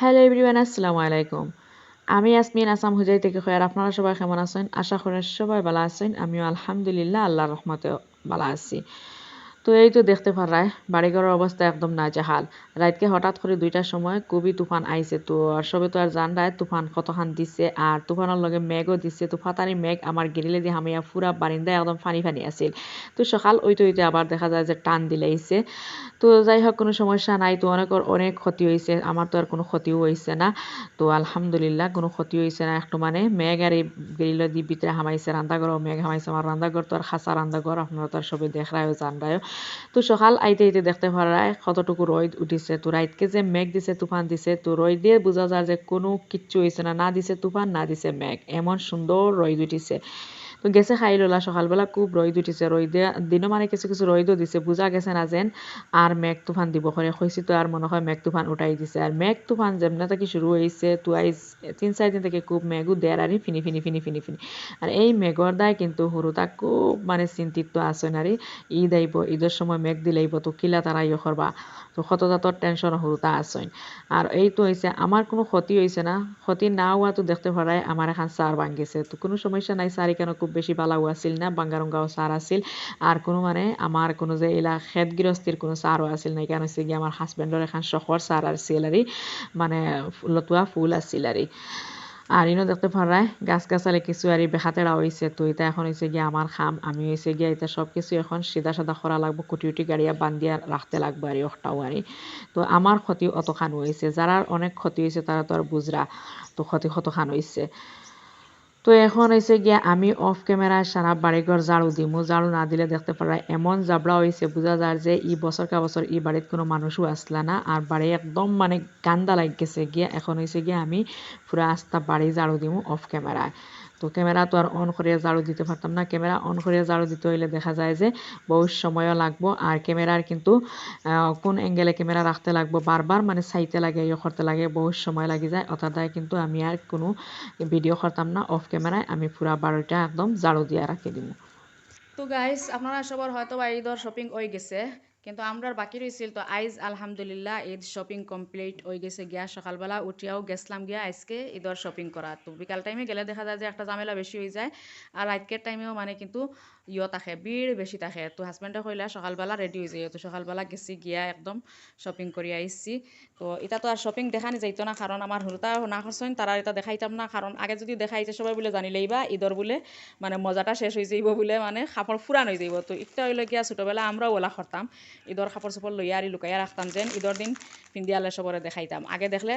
Hello everyone, আসসালামু আলাইকুম। আমি ইয়াসমিন আসাম হুজাই থেকে খয়ার। আপনারা সবাই কেমন আছেন? আশা করি সবাই ভালো আছেন। আমিও আলহামদুলিল্লাহ আল্লাহর রহমতে ভালো আছি। তো এই তো দেখতে পারায় বাড়িঘরের অবস্থা একদম নাজেহাল। রাতকে হঠাৎ করে 2টার সময় খুবই তুফান আইছে। তো আর সবে তো আর জান রায় তুফান কতখান দিছে, আর তুফানের লগে মেঘও দিছে। তো ফাতারি মেঘ আমার গিরিলে দিয়ে হামিয়া পুরা বারিন্দায় একদম ফানি ফানি আছিল। তো সকাল হইতে আবার দেখা যায় যে টান দিলাইছে। তো যাই হোক, কোনো সমস্যা নাই। তো অনেক ক্ষতি হয়েছে, আমার তো আর কোনো ক্ষতিও হয়েছে না। তো আলহামদুলিল্লাহ কোনো ক্ষতি হয়েছে না। একটু মানে মেঘ আর এই গ্রিল দি ভিতরে হামাইছে, রান্নাঘরও মেঘ হামাইছে। আমার রান্নাঘর তো আর খাসা রান্নাঘর, আপনারা তো আর সবাই দেখরায়ও জানরায়ও। তো সকাল আইতে দেখতে পারায় কতটুকু রোদ উঠিছে। তো রাইতকে যে মেঘ দিছে, তুফান দিছে, তো রোদ দিয়ে বোঝা যায় যে কোনো কিচ্ছু হয়েছে না। না দিছে তুফান, না দিছে মেঘ, এমন সুন্দর রোদ উঠিছে। তো গেছে খাই ললা। সকালবেলা খুব রোদ উঠিছে, রোদে দিনও মানে কিছু কিছু রোদও দিছে, বোঝা গেছে না যেন আর মেঘ তুফান দিব করে হয়েছি। তো আর মনে হয় মেঘ তুফান উঠাই দিছে। আর মেঘ তুফান যেমন থেকে শুরু হয়েছে, তো আইজ 3-4 দিন থেকে খুব মেঘও দেয় আর ফিনি ফিনি ফিনি ফিনি ফিনি। আর এই মেঘর দায় কিন্তু হুরুতা খুব মানে চিন্তিত আছে নারী। ঈদ আইব, ঈদের সময় মেঘ দিলেইব, তো কিলা তারা ইয়ে করবা। তো কত জাতর টেনশন হুরুতা আসেন। আর এই তো হয়েছে আমার কোনো ক্ষতি হয়েছে না। ক্ষতি না হওয়া তো দেখতে পারায় আমার এখন সার ভাঙ্গিছে। তো কোনো সমস্যা নাই। সার কেন খুব বেশি বালাও আছিল না, বাঙ্গারঙ্গাও সার আছিল। আর কোনো মানে আমার কোনো যে এলা খেত গৃহস্থির কোনো সারও আছিল না। কেন হচ্ছে গিয়ে আমার হাজবেন্ডর এখন শখর সার আছিল আর মানে লতুয়া ফুল আছিল আর ইনো দেখতে পারায় গাছ গাছালি কিছু আর বেখাতেরা হয়েছে। তো এটা এখন হয়েছে গিয়ে আমার খাম। আমি হয়েছে গিয়ে এটা সব কিছু এখন সিধা সাদা করা লাগবো, কুটি উটি গাড়িয়া বান্ধিয়া রাখতে লাগবো আর ওটাও আর। তো আমার ক্ষতি অতখান হয়েছে, যারা অনেক ক্ষতি হয়েছে তারা তো আর বুঝরা। তো ক্ষতি কতখান হয়েছে। তো এখন হয়েছে গিয়া আমি অফ ক্যামেরায় সারা বাড়িঘর ঝাড়ু দিমু। ঝাড়ু না দিলে দেখতে পারা এমন জাবড়া হয়েছে, বোঝা যায় যে ই বছর কা বছর ই বাড়িতে কোনো মানুষও আসলা না। আর বাড়ি একদম মানে গান্দা লাগ গেছে গিয়া। এখন হয়েছে গিয়া আমি পুরা আস্তা বাড়ি ঝাড়ু দিমু অফ ক্যামেরায়। তো ক্যামেরা তো আর অন করিয়া ঝাড়ু দিতে পারতাম না। ক্যামেরা অন করিয়া ঝাড়ু দিতে হইলে দেখা যায় যে বহুত সময়ও লাগবো। আর ক্যামেরার কিন্তু কোন অ্যাঙ্গেলে ক্যামেরা রাখতে লাগবো বারবার মানে চাইতে লাগে, ইয়ে করতে লাগে, বহুত সময় লাগি যায়। অর্থাৎ কিন্তু আমি আর কোনো ভিডিও করতাম না। অফ ক্যামেরায় আমি পুরা বাড়িটা একদম ঝাড়ু দিয়া রাখি দিব। তো গাইস আপনারা সবার হয়তো বা ঈদর শপিং হয়ে গেছে, কিন্তু আমরা বাকি রয়েছিল। তো আইজ আলহামদুলিল্লাহ ঈদ শপিং কমপ্লিট হয়ে গেছে গিয়া। সকালবেলা উঠিয়াও গেছিলাম গিয়া আজকে ঈদর শপিং করা। তো বিকাল টাইমে গেলে দেখা যায় যে একটা ঝামেলা বেশি হয়ে যায়। আর রাতকের টাইমেও মানে কিন্তু থাকে, ভিড় বেশি থাকে। তো হাজব্যান্ডে কইলা সকালবেলা রেডি হয়ে যায়। তো সকালবেলা গেছি গিয়া একদম শপিং করে আইসি। তো এটা তো আর শপিং দেখানি যাইতো না, কারণ আমার হুরুতা না করছেন, তারা এটা দেখাইতাম না। কারণ আগে যদি দেখাইছে সবাই বলে জানিলেই বা ঈদর বলে মানে মজাটা শেষ হয়ে যাইব বলে, মানে কাপড় ফুরান হয়ে যাইব। তো একটা হইলে গিয়া ছোটোবেলা আমরাও ওলা করতাম, ঈদর কাপড় চোপড় লইয়া আর লুকাইয়া রাখতাম যেন ঈদর দিন পিন্দিয়ালে সবরে দেখাইতাম। আগে দেখলে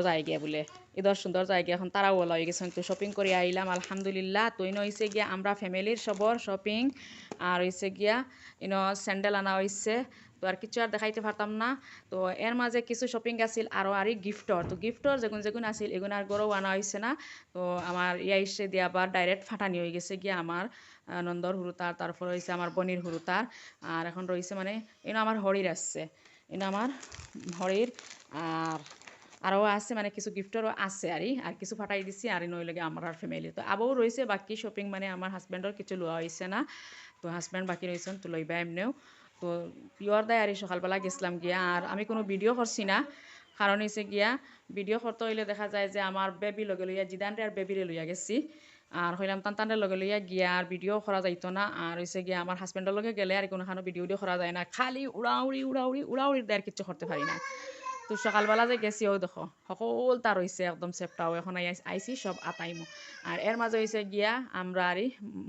যায় গিয়া বলে ঈদর সুন্দর যায় গিয়া। এখন তারাও ওলা হয়ে গেছেন। তো শপিং করে আইলাম আলহামদুলিল্লাহ। তো ইনো হয়েছে গিয়া আমরা ফ্যামিলির সবর শপিং। আর হয়েছে গিয়া ইনো স্যান্ডেল আনা হয়েছে। তো আর কিছু আর দেখাইতে পারতাম না। তো এর মাঝে কিছু শপিং আছিল আর গিফটর। তো গিফটর যেগুন যেগুন আছিল এগুন আর গরও আনা হয়েছে না। তো আমার ইয়া এসে দিয়ে আবার ডাইরেক্ট ফাটানি হয়ে গেছে গিয়া আমার নন্দর হুরুতার, তারপর রয়েছে আমার বনির হুরুতার। আর এখন রয়েছে মানে এনে আমার হরির আসছে, এনে আমার হরির। আর আরও আছে মানে কিছু গিফটরও আছে আর কিছু ফাটাই দিছি আর নইলে আমার আর ফ্যামিলি। তো আবও রয়েছে বাকি শপিং, মানে আমার হাজব্যান্ডর কিছু লওয়া হয়েছে না। তো হাজব্যান্ড বাকি রয়েছেন, তো লইবা এমনিও। তো পিওর দায় আর সকালবেলা গেছিলাম গিয়া। আর আমি কোনো ভিডিও করছি না, কারণ হয়েছে গিয়া ভিডিও করতে হইলে দেখা যায় যে আমার বেবি লগে লইয়া জিদানরে আর বেবিরে লইয়া গেছি। আর হইলাম টানটানের লগে লইয়া গিয়া আর ভিডিও করা যাইতো না। আর হয়েছে গিয়া আমার হাজব্যান্ডের লগে গেলে আর কোনোখানো ভিডিও করা যায় না, খালি উড়াউড়ি উড়াউড়ি উড়াউড়ি দেয়, আর কিচ্ছু করতে পারি না। তো সকালবেলা যে গেছি ওই দেখো সকল তার হয়েছে একদম সেপটাও। এখন আইসি সব আতাইমো। আর এর মাঝে হয়েছে গিয়া আমরা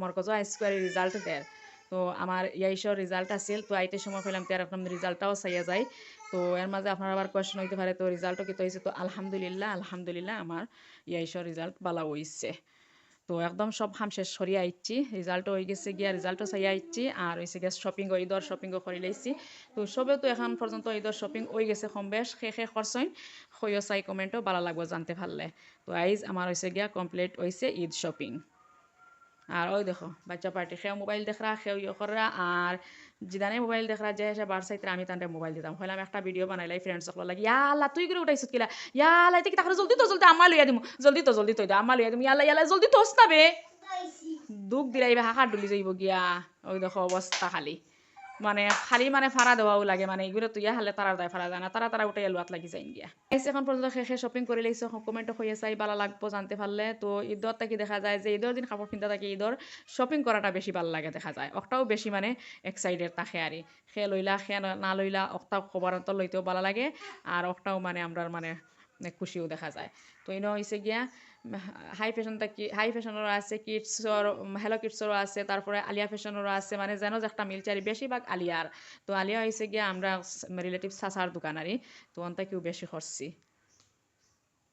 মরকজ স্কোয়ারি রেজাল্ট দেয়। তো আমার ইয়াইশোর রেজাল্ট আসিল। তো আইতে সময় পেলাম তো এরকম রেজাল্টটাও চাইয়া যায়। তো এর মাঝে আপনার আবার কোয়েশ্চন হইতে পারে তো রেজাল্টও কি হয়েছে। তো আলহামদুলিল্লাহ আলহামদুলিল্লাহ আমার ইয়াইশোর রেজাল্ট ভালো হয়েছে। তো একদম সব খাম শেষ সরিয়ে আইচ্ছি, রেজাল্টও হয়ে গেছে গিয়া, রেজাল্টও চাইয়া আইচ্ছি। আর হয়েছে গিয়ে শপিংও ঈদর শপিংও করে লাইছি। তো সবে তো এখন পর্যন্ত ঈদর শপিং হয়ে গেছে কম বেশ, শেষে করছেন। হইও চাই কমেন্টও ভালো লাগবে জানতে পারলে। তো আইজ আমার হয়েছে গিয়া কমপ্লিট হয়েছে ঈদ শপিং। আর ওই দেখো বাচ্চা পার্টি সেও মোবাইল দেখরা, সেও ইয়ে করা। আর জিদানে মোবাইল দেখরা যে সে বার চাইতে আমি তান্ডে মোবাইল দিতাম। হইলাম একটা ভিডিও বানাইলাই ফ্রেন্ডস সকল লাগে, ইয়াল্লা তুই করে উঠাইছত কিলা, ইয়াল্লা এটা কি তাহলে জলদি তো জলদি আম্মা লইয়া দিমু, জলদি তো আম্মা লইয়া দিমু, ইয়াল্লা ইয়াল্লা জলদি তোস না বে। দুঃখ দিলাই হাহার ডুলি যাইব গিয়া। ওই দেখো অবস্থা খালি। মানে খালি মানে ফাড়া দেওয়াও লাগে মানে এগুলো তুইয়া হালে তারা দেয় ফাড়া যায় না তারা উঠে লোয়াত লাগি যায় গিয়া এখন পর্যন্ত শেষে শপিং করে লাইছে কমেন্ট হয়ে চাই ভালো লাগবো জানতে পারলে তো ঈদর থাকি দেখা যায় যে ঈদর দিন কাপড় কিনতে থাকি ঈদর শপিং করাটা বেশি ভালো লাগে দেখা যায় অকটাও বেশি মানে এক্সাইটেড থাকে আর সে লইলা সে না লইলা অকটাও খবর তো লইতেও ভালো লাগে আর অকটাও মানে আমরা মানে খুশিও দেখা যায় তো ইনো হয়েছে গিয়া হাই ফ্যাশনেরও আছে কিডসর হ্যালো কিডসরও আছে তারপরে আলিয়া ফ্যাশনেরও আছে মানে যেন যে একটা মিলচারি বেশিরভাগ আলিয়ার তো আলিয়া হয়েছে গিয়া আমরা রিলেটিভ সাসার দোকানারি তো অন্তা কেউ বেশি খরচি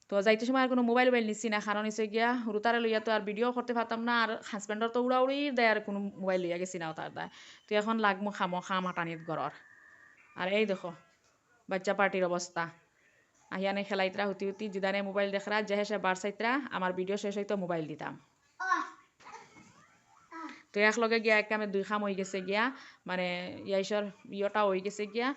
তো যাইতে সময় আর কোনো মোবাইল নিছি না কারণ হচ্ছে গিয়া রুতারে লইয়া তো আর ভিডিও করতে পারতাম না আর হাজব্যান্ডর তো উড়াউড়ি দেয় আর কোনো মোবাইল লইয়া গেছি না তার দায় তো এখন লাগমো খাম হাঁটানিত গড়র আর এই দেখো বাচ্চা পার্টির অবস্থা আহিয়ানে খেলাইতরা হুতি জিদানে মোবাইল দেখরা যে সে বার চাইতরা আমার ভিডিও শেষ হইতো মোবাইল দিতাম তো একলগে গিয়া এক কামে দুই খাম হয়ে গেছে গিয়া মানে ইয়াইসর ইয়টাও হয়ে গেছে গিয়া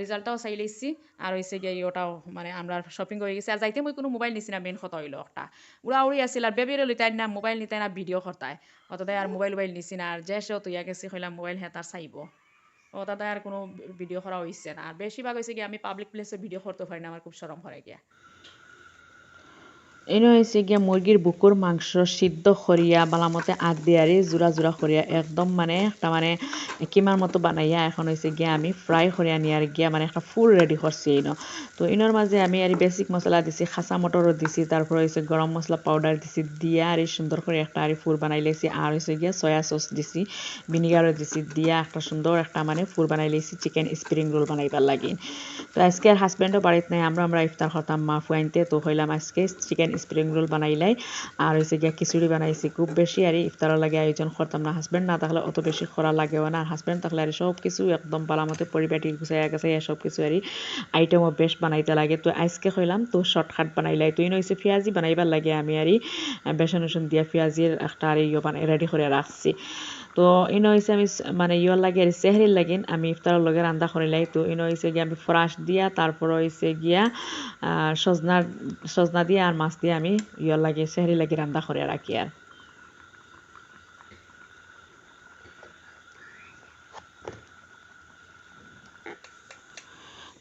রিজাল্টটাও চাই লাইছি আর হয়েছে গিয়া ইয়টাও মানে আমরা শপিং হয়ে গেছে আর যাইতে মই কোনো মোবাইল নিছি না মেন কথা হইলো একটা উড়াউড়ি আছিল আর বেবিরে লইতাই না মোবাইল নিতাই না ভিডিও করতাই অতটাই আর মোবাইল নিছি না আর যে সেও তৈয়া গেছি কইলাম মোবাইল হ্যাঁ তার চাইব ও তাতে আর কোনো ভিডিও করা হয়েছে না আর বেশিরভাগ হয়েছে গিয়ে আমি পাবলিক প্লেসে ভিডিও করতে পারি না আমার খুব শরম করে গিয়া এনে হয়েছে গিয়া মুরগির বুকুর মাংস সিদ্ধ করিয়া বালামতে আগ দিয়ারি জোড়া করিয়া একদম মানে একটা মানে কিমার মতো বানাইয়া এখন হয়েছে গিয়া আমি ফ্রাই করিয়া নিয়ার গিয়া মানে একটা ফুল রেডি করছি ইনো তো ইনোর মাঝে আমি আর বেসিক মশলা দিছি খাসা মটরও দিছি তারপর হয়েছে গরম মশলা পাউডার দিছি দিয়া আর সুন্দর করে একটা আর ফুল বানাই লেছি আর হয়েছে গিয়া সয়া সস দিছি ভিনিগারও দিছি দিয়া একটা সুন্দর একটা মানে ফুল বানাই লেছি চিকেন স্প্রিং রোল বানাইবার লাগি তো আজকে আর হাজব্যান্ডও বাড়িতে নাই আমরা ইফতার হতাম মা ফুয়াইনতে তো হইলাম আজকে চিকেন স্প্রিং রোল বানাইলাই আর হয়েছে গিয়া খিচুড়ি বানাইছি খুব বেশি আর ইফতারের লাগে আয়োজন করতাম না হাজব্যান্ড না থাকলে অত বেশি করা লাগেও না আর হাজব্যান্ড থাকলে আর সব কিছু একদম বালামতে পরিপাটি গুছাইয়া গেছাইয়া সব কিছু আর আইটেমও বেশ বানাইতে লাগে তো আজকে হইলাম তো শর্টকাট বানাইলাই তো ইন হয়েছে পেঁয়াজি বানাইবার লাগে আমি আর বেসন দিয়া পেঁয়াজির একটা আর ইয়ে বানাই রেডি করে রাখছি তো ইনো হয়েছে আমি মানে ইয়র লাগে আর চেহারির লাগিন আমি ইফতারের লগে রান্না করিলাই তো ইনো হয়েছে গিয়া আমি ফ্রাশ দিয়া তারপর হয়েছে গিয়া সজনা দিয়ে আর মাছ দিয়ে আমি ইয়র লাগে চেহারি লাগে রান্না করে রাখি আর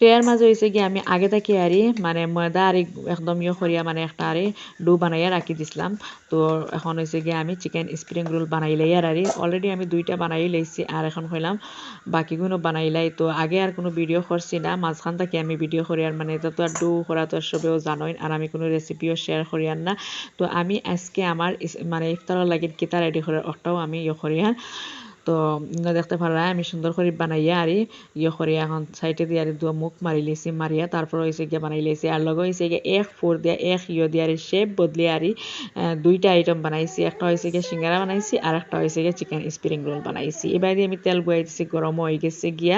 তো এর মাঝে হয়েছে গিয়ে আমি আগে থেকে আরি মানে ময়দা আর একদম ইয়ে করিয়া মানে একটা আরে ডো বানাইয়া রাখি দিছিলাম তো এখন হয়েছে গিয়ে আমি চিকেন স্প্রিং রোল বানাইলাই আর অলরেডি আমি দুইটা বানাই লাইছি আর এখন হইলাম বাকিগুলো বানাইলাই তো আগে আর কোনো ভিডিও করছি না মাঝখান থেকে আমি ভিডিও করি আর মানে এটা তো আর ডো করা তো সবেও জানোই আর আমি কোনো রেসিপিও শেয়ার করি আর না তো আমি আজকে আমার মানে ইফতারের লাগে কিতা রেডি করে ওটাও আমি ইয়ে করি আর তো দেখতে পারা আমি সুন্দর করে বানাইয়া আর ইয়ে করে এখন সাইডে দিয়ে আর দু মুখ মারি লেছি মারিয়া তারপর হয়েছে গিয়ে বানাই লেছি আর লগে হয়েছে গিয়ে এক ফোর দিয়া এক ইয়ে দিয়ে আর শেপ বদলে আর দুইটা আইটেম বানাইছি একটা হয়েছে গিয়ে সিঙ্গারা বানাইছি আর একটা হয়েছে গিয়ে চিকেন স্প্রিং রোল বানাইছি এবার দিয়ে আমি তেল বয়াই দিছি গরম হয়ে গেছে গিয়া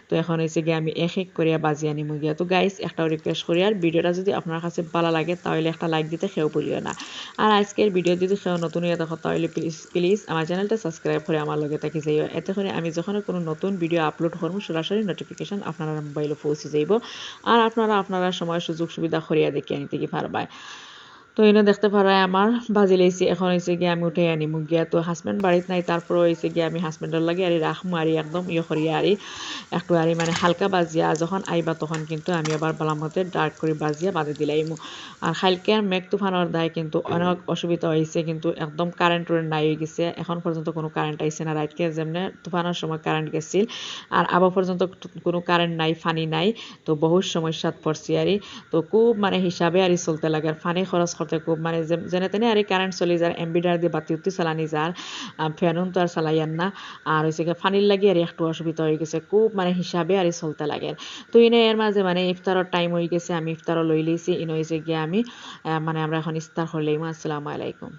তো এখন হয়েছে গিয়ে আমি এক করিয়া বাজি আনিমু গিয়া তো গাইস একটা রিকোয়েস্ট করি আর ভিডিওটা যদি আপনার কাছে ভালো লাগে তাহলে একটা লাইক দিতে খেয়েও পড়িও না আর আজকের ভিডিও যদি কেউ নতুন হয়ে থাকো তাহলে প্লিজ আমার চ্যানেলটা সাবস্ক্রাইব করে আমার লগে থাকি যাইও এতে করে আমি যখন কোনো নতুন ভিডিও আপলোড করবো সরাসরি নোটিফিকেশন আপনার মোবাইলে পৌঁছে যাইব আর আপনারা সময় সুযোগ সুবিধা করিয়া দেখিয়ে নিতে কি পারবাই তো এনে দেখতে পারায় আমার বাজি লাইছি এখন হয়েছে গিয়ে আমি উঠে আনিমু গিয়া তো হাজব্যান্ড বাড়িতে নাই তারপর হয়েছে গিয়ে আমি হাজব্যান্ডের লাগে আর রাখমু আর একদম ইয়ে করিয়া আর একটু আর মানে হালকা বাজিয়া যখন আইবা তখন কিন্তু আমি আবার বালামতে ডার্ক করে বাজিয়া বাঁধে দিলাইমু আর হালকা মেঘ তুফানোর দায় কিন্তু অনেক অসুবিধা হয়েছে কিন্তু একদম কারেন্ট নাই হয়ে গেছে এখন পর্যন্ত কোনো কারেন্ট আইছে না রাইটকে যেমনি তুফানোর সময় কারেন্ট গেছিল আর আবার পর্যন্ত কোনো কারেন্ট নাই ফানি নাই তো বহুত সমস্যাত পড়ছি আর তো খুব মানে হিসাবে আর চলতে লাগে আর ফানি খরচ করতে খুব মানে যেনে তেনে আর কারেন্ট চলে যায় এমবিডার দিয়ে বাতি উত্তি চালানি যার ফ্যানুন তো আর চালাইয়ান না আর হয়েছে ফানির লাগে আর একটু অসুবিধা হয়ে গেছে খুব মানে হিসাবে আর চলতে লাগে তো ইনে এর মাঝে মানে ইফতারের টাইম হয়ে গেছে আমি ইফতারও লই লইছি ইনে হয়েছে গিয়ে আমি মানে আমরা এখন ইফতার করলেই আসসালামু আলাইকুম।